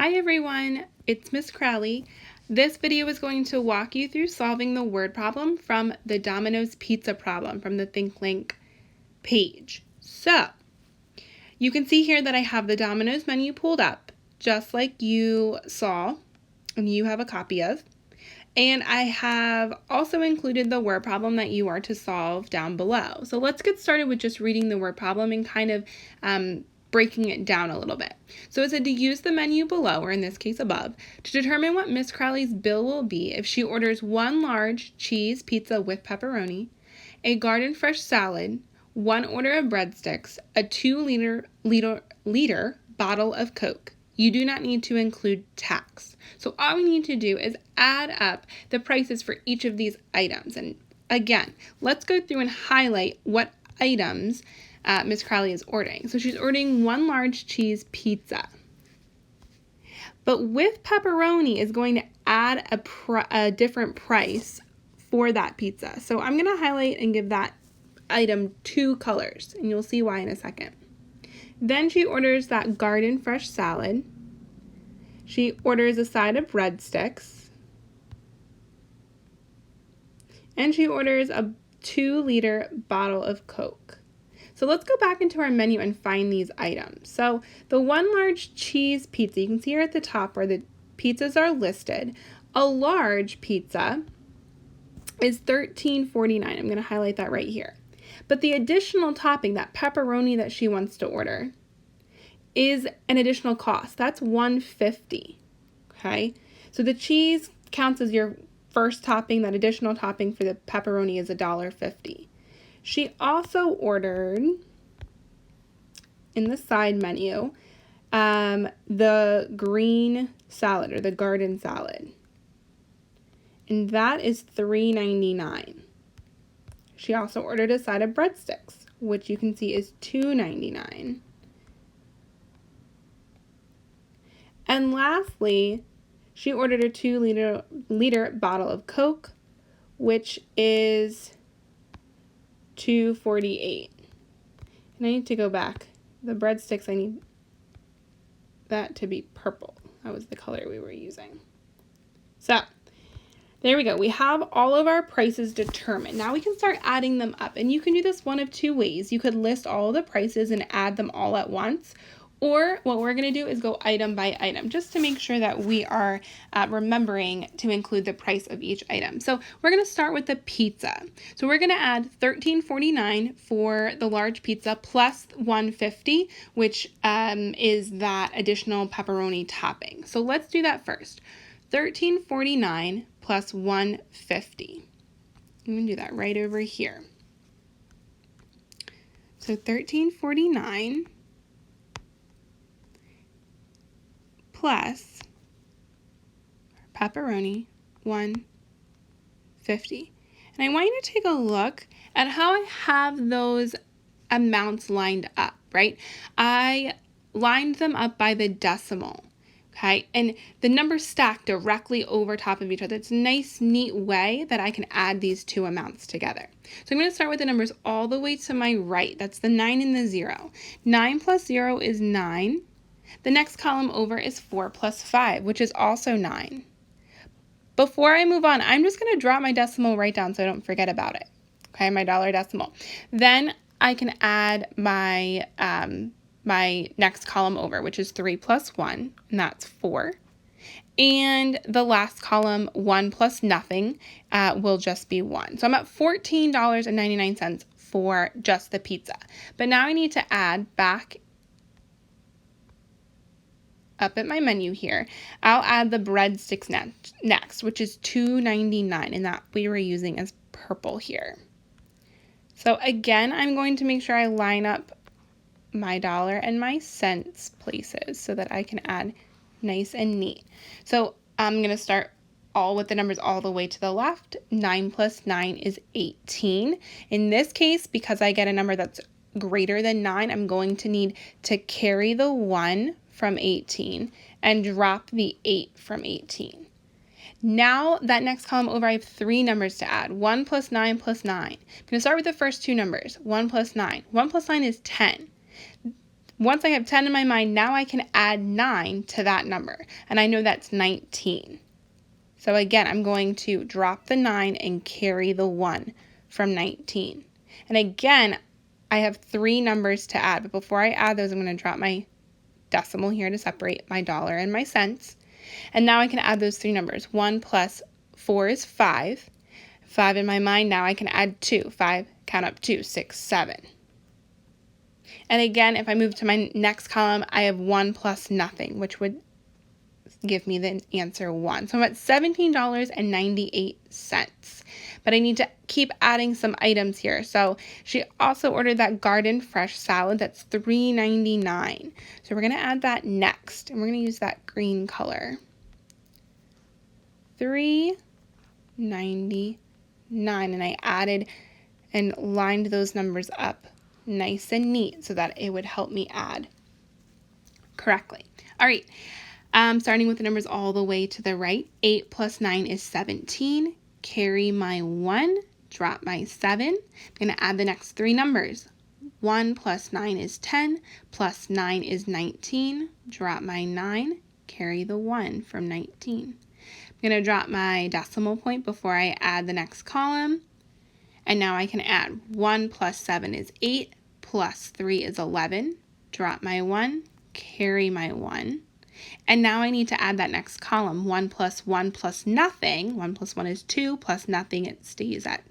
Hi everyone, it's Miss Crowley. This video is going to walk you through solving the word problem from the Domino's pizza problem from the ThinkLink page. So, you can see here that I have the Domino's menu pulled up, just like you saw and you have a copy of. And I have also included the word problem that you are to solve down below. So let's get started with just reading the word problem and kind of breaking it down a little bit. So it said to use the menu below, or in this case above, to determine what Miss Crowley's bill will be if she orders one large cheese pizza with pepperoni, a garden fresh salad, one order of breadsticks, a 2-liter bottle of Coke. You do not need to include tax. So all we need to do is add up the prices for each of these items. And again, let's go through and highlight what items Miss Crowley is ordering. So she's ordering one large cheese pizza. But with pepperoni is going to add a different price for that pizza. So I'm going to highlight and give that item 2 colors, and you'll see why in a second. Then she orders that garden fresh salad. She orders a side of breadsticks. And she orders a 2-liter bottle of Coke. So let's go back into our menu and find these items. So the one large cheese pizza, you can see here at the top where the pizzas are listed. A large pizza is $13.49. I'm going to highlight that right here. But the additional topping, that pepperoni that she wants to order, is an additional cost. That's $1.50. Okay? So the cheese counts as your first topping. That additional topping for the pepperoni is $1.50. She also ordered, in the side menu, the green salad or the garden salad. And that is $3.99. She also ordered a side of breadsticks, which you can see is $2.99. And lastly, she ordered a 2-liter bottle of Coke, which is $2.48. And I need to go back. The breadsticks, I need that to be purple. That was the color we were using. So, there we go. We have all of our prices determined. Now we can start adding them up. And you can do this one of 2 ways. You could list all of the prices and add them all at once. Or what we're going to do is go item by item, just to make sure that we are remembering to include the price of each item. So we're going to start with the pizza. So we're going to add $13.49 for the large pizza plus $1.50, which is that additional pepperoni topping. So let's do that first. $13.49 plus $1.50. I'm going to do that right over here. So $13.49 plus pepperoni, $1.50. And I want you to take a look at how I have those amounts lined up, right? I lined them up by the decimal, okay? And the numbers stack directly over top of each other. It's a nice, neat way that I can add these 2 amounts together. So I'm going to start with the numbers all the way to my right. That's the 9 and the 0. 9 plus 0 is 9. The next column over is 4 plus 5, which is also 9. Before I move on, I'm just going to drop my decimal right down so I don't forget about it. Okay, my dollar decimal. Then I can add my my next column over, which is 3 plus 1, and that's 4. And the last column, 1 plus nothing, will just be 1. So I'm at $14.99 for just the pizza. But now I need to add back up at my menu here. I'll add the breadsticks next, which is $2.99, and that we were using as purple here. So again, I'm going to make sure I line up my dollar and my cents places so that I can add nice and neat. So I'm going to start all with the numbers all the way to the left. 9 plus 9 is 18. In this case, because I get a number that's greater than 9, I'm going to need to carry the 1 from 18 and drop the 8 from 18. Now that next column over, I have 3 numbers to add. 1 plus 9 plus 9. I'm going to start with the first 2 numbers. 1 plus 9. 1 plus 9 is 10. Once I have 10 in my mind, now I can add 9 to that number, and I know that's 19. So again, I'm going to drop the 9 and carry the 1 from 19. And again, I have 3 numbers to add, but before I add those, I'm going to drop my decimal here to separate my dollar and my cents. And now I can add those 3 numbers. 1 plus 4 is 5. 5 in my mind, now I can add 2. 5, count up 2, 6, 7. And again, if I move to my next column, I have 1 plus nothing, which would give me the answer 1. So I'm at $17.98. But I need to keep adding some items here. So she also ordered that garden fresh salad. That's $3.99. So we're going to add that next. And we're going to use that green color. $3.99. And I added and lined those numbers up nice and neat so that it would help me add correctly. All right. Starting with the numbers all the way to the right. 8 plus 9 is 17. Carry my 1, drop my 7. I'm going to add the next 3 numbers. 1 plus 9 is 10, plus 9 is 19. Drop my 9, carry the 1 from 19. I'm going to drop my decimal point before I add the next column. And now I can add 1 plus 7 is 8, plus 3 is 11. Drop my 1, carry my 1. And now I need to add that next column, 1 plus 1 plus nothing. 1 plus 1 is 2, plus nothing, it stays at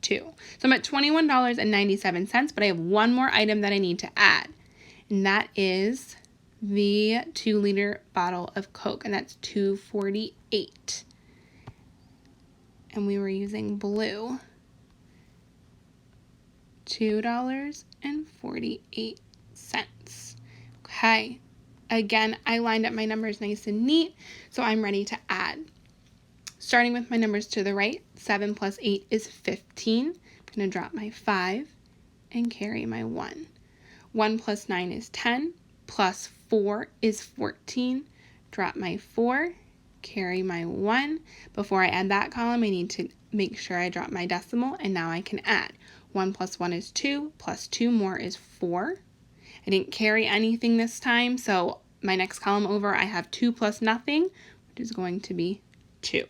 2. So I'm at $21.97, but I have one more item that I need to add. And that is the 2-liter bottle of Coke, and that's $2.48. And we were using blue. $2.48. Okay. Again, I lined up my numbers nice and neat, so I'm ready to add. Starting with my numbers to the right, 7 plus 8 is 15. I'm going to drop my 5 and carry my 1. 1 plus 9 is 10, plus 4 is 14. Drop my 4, carry my 1. Before I add that column, I need to make sure I drop my decimal, and now I can add. 1 plus 1 is 2, plus 2 more is 4. I didn't carry anything this time, so my next column over, I have 2 plus nothing, which is going to be 2.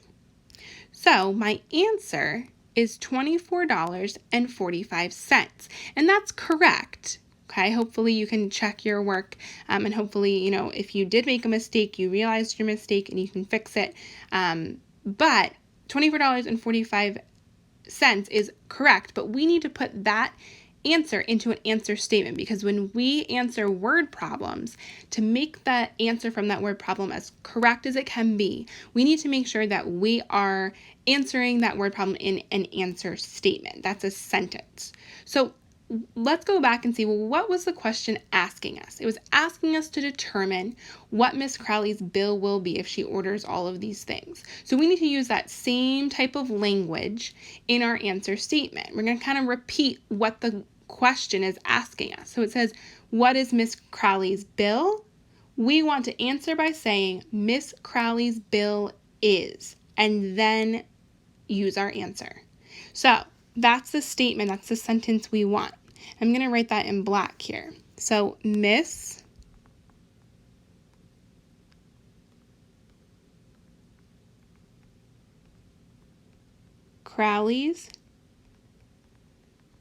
So my answer is $24.45, and that's correct. Okay, hopefully you can check your work, and hopefully, if you did make a mistake, you realized your mistake and you can fix it. But $24.45 is correct, but we need to put that answer into an answer statement, because when we answer word problems, to make that answer from that word problem as correct as it can be, we need to make sure that we are answering that word problem in an answer statement. That's a sentence. So let's go back and see, well, what was the question asking us? It was asking us to determine what Miss Crowley's bill will be if she orders all of these things. So we need to use that same type of language in our answer statement. We're going to kind of repeat what the question is asking us. So it says, what is Miss Crowley's bill? We want to answer by saying Miss Crowley's bill is, and then use our answer. So that's the statement, that's the sentence we want. I'm going to write that in black here. So Miss Crowley's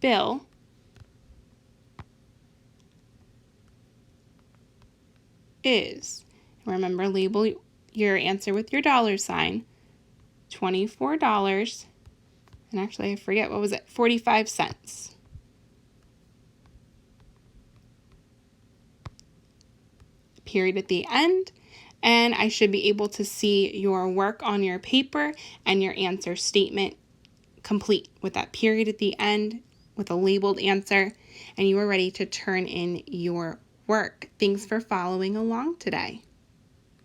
bill is, remember, label your answer with your $, $24, and actually I forget, what was it, 45 cents. Period at the end, and I should be able to see your work on your paper and your answer statement complete with that period at the end with a labeled answer, and you are ready to turn in your work. Thanks for following along today.